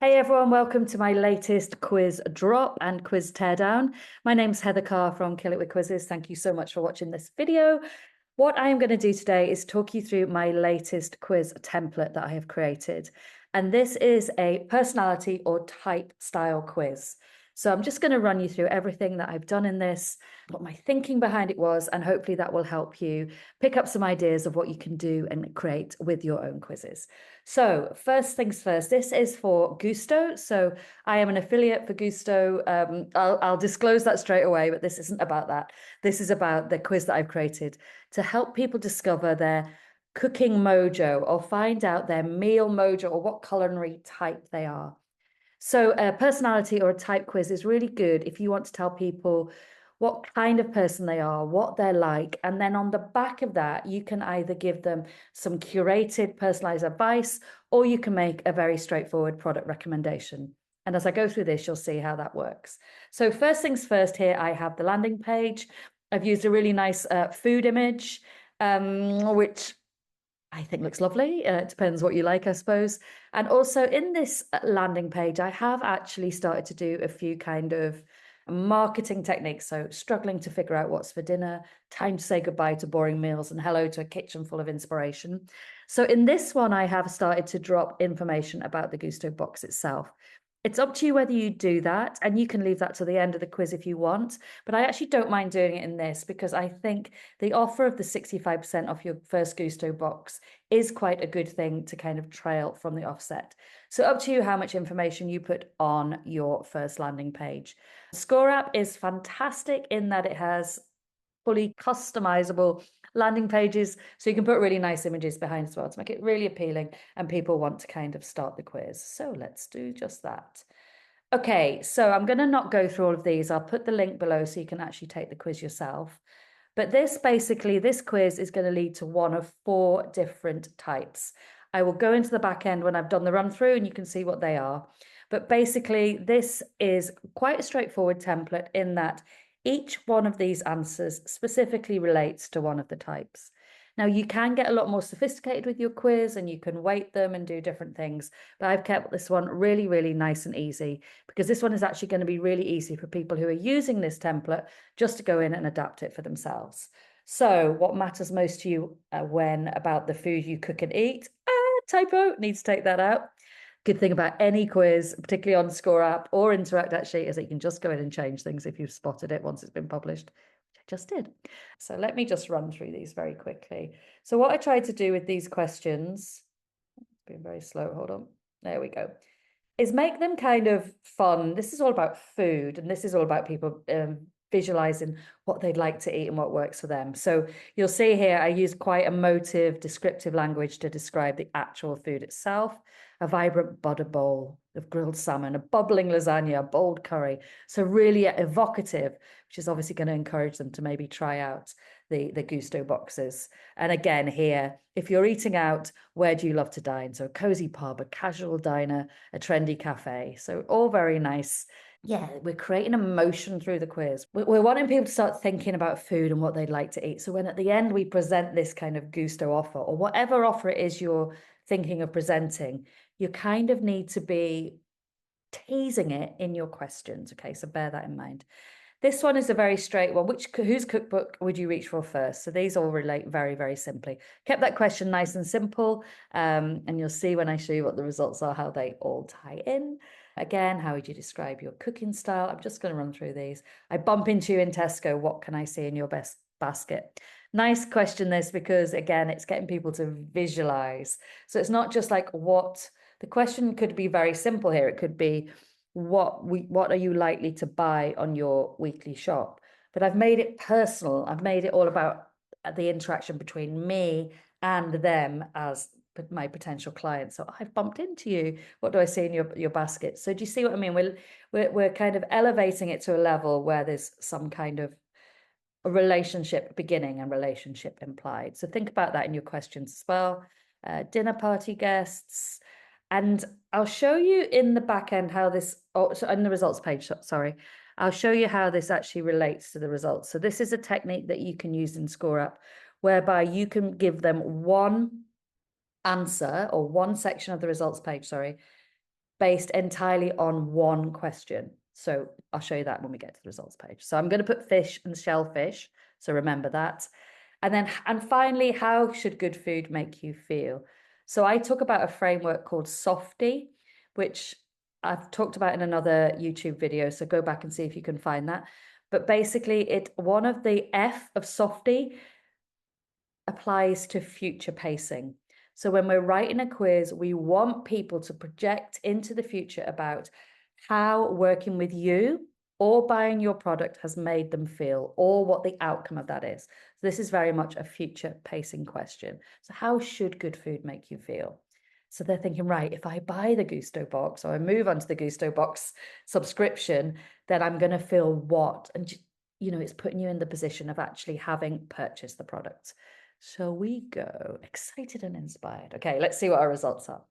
Hey everyone, welcome to my latest quiz drop and quiz teardown. My name's Heather Carr from Kill It With Quizzes. Thank you so much for watching this video. What I am going to do today is talk you through my latest quiz template that I have created. And this is a personality or type style quiz. So I'm just going to run you through everything that I've done in this, what my thinking behind it was, and hopefully that will help you pick up some ideas of what you can do and create with your own quizzes. So first things first, this is for Gousto. So I am an affiliate for Gousto. I'll disclose that straight away, but this isn't about that. This is about the quiz that I've created to help people discover their cooking mojo or find out their meal mojo or what culinary type they are. So a personality or a type quiz is really good if you want to tell people what kind of person they are, what they're like. And then on the back of that, you can either give them some curated personalized advice, or you can make a very straightforward product recommendation. And as I go through this, you'll see how that works. So first things first, here I have the landing page. I've used a really nice food image, which I think looks lovely. It depends what you like, I suppose. And also in this landing page, I have actually started to do a few kind of marketing techniques. So struggling to figure out what's for dinner, time to say goodbye to boring meals, and hello to a kitchen full of inspiration. So in this one, I have started to drop information about the Gousto box itself. It's up to you whether you do that, and you can leave that to the end of the quiz if you want. But I actually don't mind doing it in this because I think the offer of the 65% off your first Gousto box is quite a good thing to kind of trail from the offset. So up to you how much information you put on your first landing page. ScoreApp is fantastic in that it has fully customizable landing pages, so you can put really nice images behind as well to make it really appealing and people want to kind of start the quiz. So let's do just that. Okay, so I'm going to not go through all of these. I'll put the link below so you can actually take the quiz yourself. But this quiz is going to lead to one of 4 different types. I will go into the back end when I've done the run through and you can see what they are. But basically, this is quite a straightforward template in that each one of these answers specifically relates to one of the types. Now, you can get a lot more sophisticated with your quiz and you can weight them and do different things, but I've kept this one really, really nice and easy because this one is actually going to be really easy for people who are using this template just to go in and adapt it for themselves. So what matters most to you when about the food you cook and eat? Typo, need to take that out. Good thing about any quiz, particularly on ScoreApp or Interact actually, is that you can just go in and change things if you've spotted it once it's been published, which I just did. So let me just run through these very quickly. So what I tried to do with these questions, it's been very slow, hold on, there we go, is make them kind of fun. This is all about food, and this is all about people visualizing what they'd like to eat and what works for them. So you'll see here, I use quite emotive, descriptive language to describe the actual food itself. A vibrant butter bowl of grilled salmon, a bubbling lasagna, a bold curry. So really evocative, which is obviously going to encourage them to maybe try out the Gousto boxes. And again, here, if you're eating out, where do you love to dine? So a cozy pub, a casual diner, a trendy cafe. So all very nice. Yeah, we're creating emotion through the quiz. We're wanting people to start thinking about food and what they'd like to eat. So when at the end we present this kind of Gousto offer, or whatever offer it is you're thinking of presenting, you kind of need to be teasing it in your questions. Okay, so bear that in mind. This one is a very straight one. Whose cookbook would you reach for first? So these all relate very, very simply. Kept that question nice and simple. And you'll see when I show you what the results are, how they all tie in. Again, how would you describe your cooking style? I'm just going to run through these. I bump into you in Tesco. What can I see in your best basket? Nice question, this, because again, it's getting people to visualize. So it's not just like what the question could be very simple here. It could be, what are you likely to buy on your weekly shop? But I've made it personal. I've made it all about the interaction between me and them as my potential clients. So I've bumped into you. What do I see in your basket? So do you see what I mean? We're kind of elevating it to a level where there's some kind of a relationship beginning and relationship implied. So think about that in your questions as well. Dinner party guests. And I'll show you in the back end how this, so in the results page, sorry, I'll show you how this actually relates to the results. So this is a technique that you can use in ScoreApp, whereby you can give them one answer or one section of the results page, sorry, based entirely on one question. So I'll show you that when we get to the results page. So I'm going to put fish and shellfish. So remember that. And finally, how should good food make you feel? So I talk about a framework called Softy, which I've talked about in another YouTube video. So go back and see if you can find that. But basically, one of the F of Softy applies to future pacing. So when we're writing a quiz, we want people to project into the future about how working with you or buying your product has made them feel, or what the outcome of that is. So this is very much a future pacing question. So how should good food make you feel? So they're thinking, right, if I buy the Gousto box or I move on to the Gousto box subscription, then I'm going to feel what? And, it's putting you in the position of actually having purchased the product. So we go excited and inspired. Okay, let's see what our results are.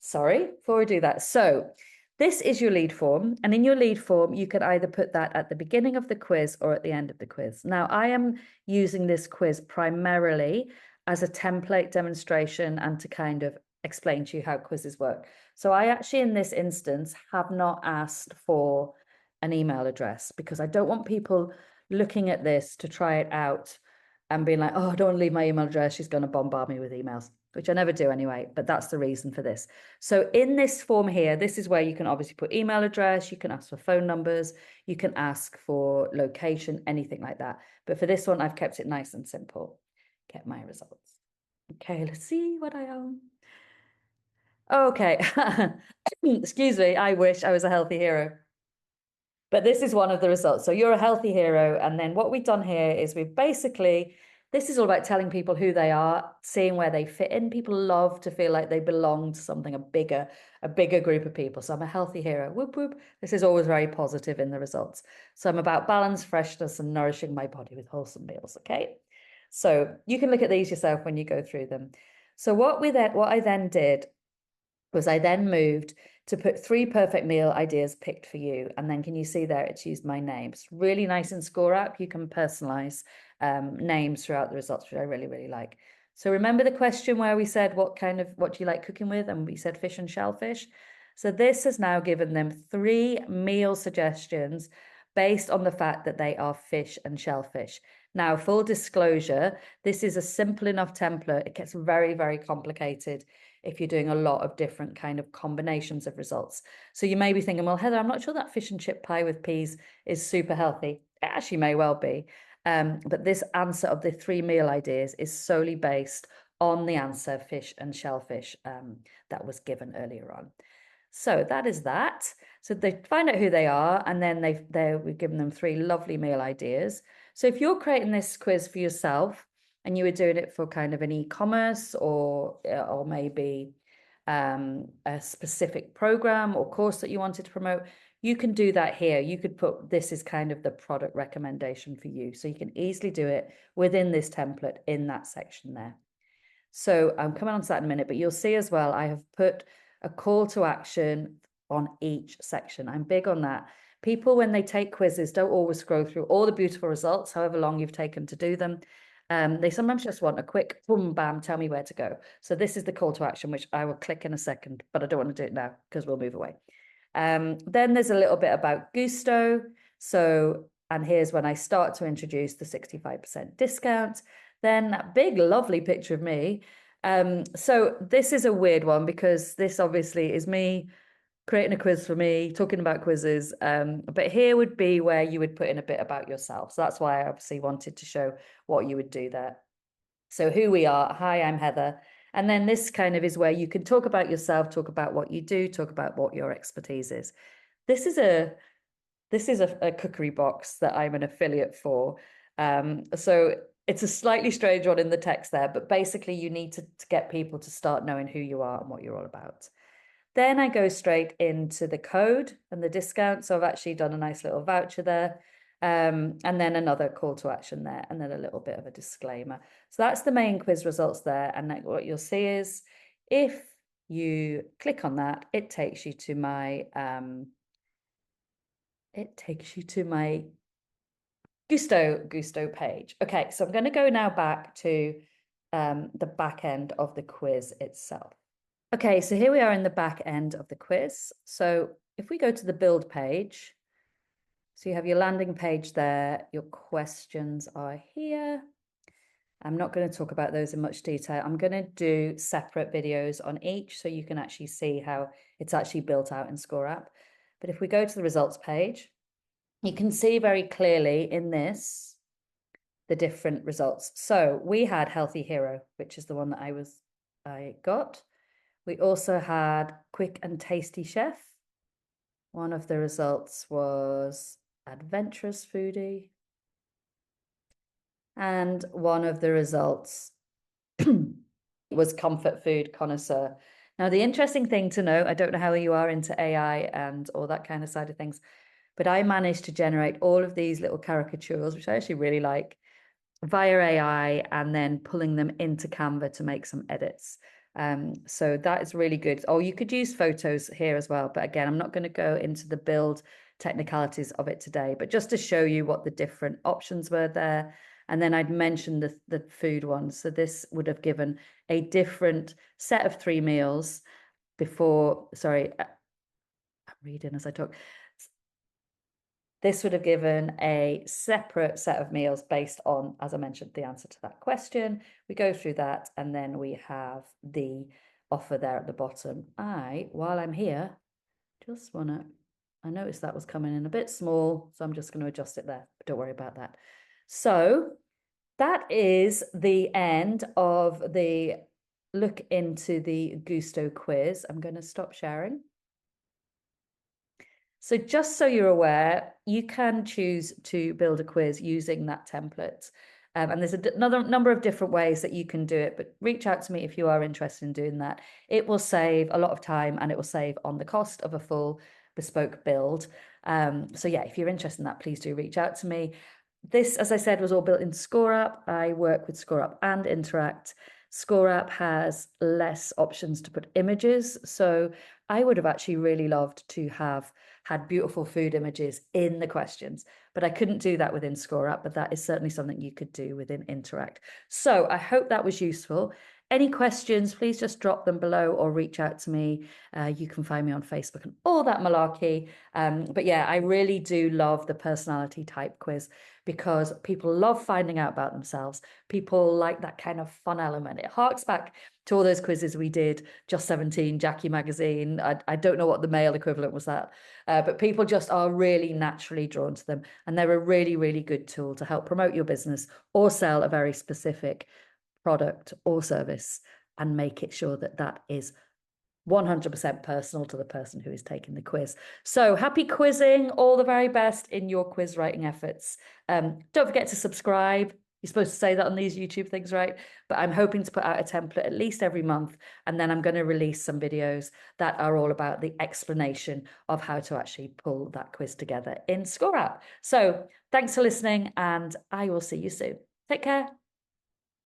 Sorry, before we do that. So this is your lead form. And in your lead form, you can either put that at the beginning of the quiz or at the end of the quiz. Now, I am using this quiz primarily as a template demonstration and to kind of explain to you how quizzes work. So I actually, in this instance, have not asked for an email address because I don't want people looking at this to try it out and being like, oh, I don't want to leave my email address. She's going to bombard me with emails, which I never do anyway, but that's the reason for this. So in this form here, this is where you can obviously put email address, you can ask for phone numbers, you can ask for location, anything like that. But for this one, I've kept it nice and simple. Get my results. Okay, let's see what I own. Okay, excuse me, I wish I was a healthy hero. But this is one of the results. So you're a healthy hero. And then what we've done here is this is all about telling people who they are, seeing where they fit in. People love to feel like they belong to something, a bigger group of people. So I'm a healthy hero. Whoop, whoop. This is always very positive in the results. So I'm about balance, freshness, and nourishing my body with wholesome meals. Okay. So you can look at these yourself when you go through them. So what I then did was I then moved to put 3 perfect meal ideas picked for you. And then can you see there, it's used my name. It's really nice in ScoreApp. You can personalize names throughout the results, which I really, really like. So remember the question where we said, what do you like cooking with? And we said fish and shellfish. So this has now given them 3 meal suggestions based on the fact that they are fish and shellfish. Now, full disclosure, this is a simple enough template. It gets very, very complicated if you're doing a lot of different kind of combinations of results. So you may be thinking, well, Heather, I'm not sure that fish and chip pie with peas is super healthy. It actually may well be. But this answer of the 3 meal ideas is solely based on the answer fish and shellfish that was given earlier on. So that is that. So they find out who they are, and then we've given them 3 lovely meal ideas. So if you're creating this quiz for yourself and you were doing it for kind of an e-commerce or maybe a specific program or course that you wanted to promote, you can do that here. You could put this is kind of the product recommendation for you. So you can easily do it within this template in that section there. So I'm coming on to that in a minute, but you'll see as well, I have put a call to action on each section. I'm big on that. People, when they take quizzes, don't always scroll through all the beautiful results, however long you've taken to do them. They sometimes just want a quick boom, bam, tell me where to go. So this is the call to action, which I will click in a second, but I don't want to do it now because we'll move away. Then there's a little bit about Gousto. And here's when I start to introduce the 65% discount. Then that big, lovely picture of me. So this is a weird one because this obviously is me creating a quiz for me, talking about quizzes. But here would be where you would put in a bit about yourself. So that's why I obviously wanted to show what you would do there. So who we are. Hi, I'm Heather. And then this kind of is where you can talk about yourself, talk about what you do, talk about what your expertise is. This is a cookery box that I'm an affiliate for. So it's a slightly strange one in the text there, but basically you need to get people to start knowing who you are and what you're all about. Then I go straight into the code and the discount. So I've actually done a nice little voucher there. And then another call to action there, and then a little bit of a disclaimer. So that's the main quiz results there. And then what you'll see is if you click on that, it takes you to my Gousto page. Okay, so I'm going to go now back to the back end of the quiz itself. Okay, so here we are in the back end of the quiz. So if we go to the build page, so you have your landing page there, your questions are here. I'm not going to talk about those in much detail. I'm going to do separate videos on each so you can actually see how it's actually built out in ScoreApp. But if we go to the results page, you can see very clearly in this the different results. So we had Healthy Hero, which is the one that I got. We also had Quick and Tasty Chef. One of the results was Adventurous Foodie. And one of the results was Comfort Food Connoisseur. Now, the interesting thing to note, I don't know how you are into AI and all that kind of side of things, but I managed to generate all of these little caricatures, which I actually really like, via AI and then pulling them into Canva to make some edits. So that is really good. Oh, you could use photos here as well. But again, I'm not going to go into the build technicalities of it today, but just to show you what the different options were there. And then I'd mentioned the food ones. So this would have given a different set of 3 meals before, sorry, I'm reading as I talk. This would have given a separate set of meals based on, as I mentioned, the answer to that question. We go through that and then we have the offer there at the bottom. While I'm here, just want to, I noticed that was coming in a bit small, so I'm just going to adjust it there, but don't worry about that. So that is the end of the look into the Gousto quiz. I'm going to stop sharing. So just so you're aware, you can choose to build a quiz using that template. And there's another number of different ways that you can do it, but reach out to me if you are interested in doing that. It will save a lot of time and it will save on the cost of a full bespoke build. So yeah, if you're interested in that, please do reach out to me. This, as I said, was all built in ScoreApp. I work with ScoreApp and Interact. ScoreApp has less options to put images. So I would have actually really loved to have had beautiful food images in the questions, but I couldn't do that within ScoreApp, but that is certainly something you could do within Interact. So I hope that was useful. Any questions, please just drop them below or reach out to me. You can find me on Facebook and all that malarkey. But yeah, I really do love the personality type quiz because people love finding out about themselves. People like that kind of fun element. It harks back to all those quizzes we did, Just 17, Jackie Magazine. I don't know what the male equivalent was that, but people just are really naturally drawn to them. And they're a really, really good tool to help promote your business or sell a very specific product or service and make it sure that that is 100% personal to the person who is taking the quiz. So happy quizzing, all the very best in your quiz writing efforts. Don't forget to subscribe. You're supposed to say that on these YouTube things, right? But I'm hoping to put out a template at least every month. And then I'm going to release some videos that are all about the explanation of how to actually pull that quiz together in ScoreApp. So thanks for listening and I will see you soon. Take care.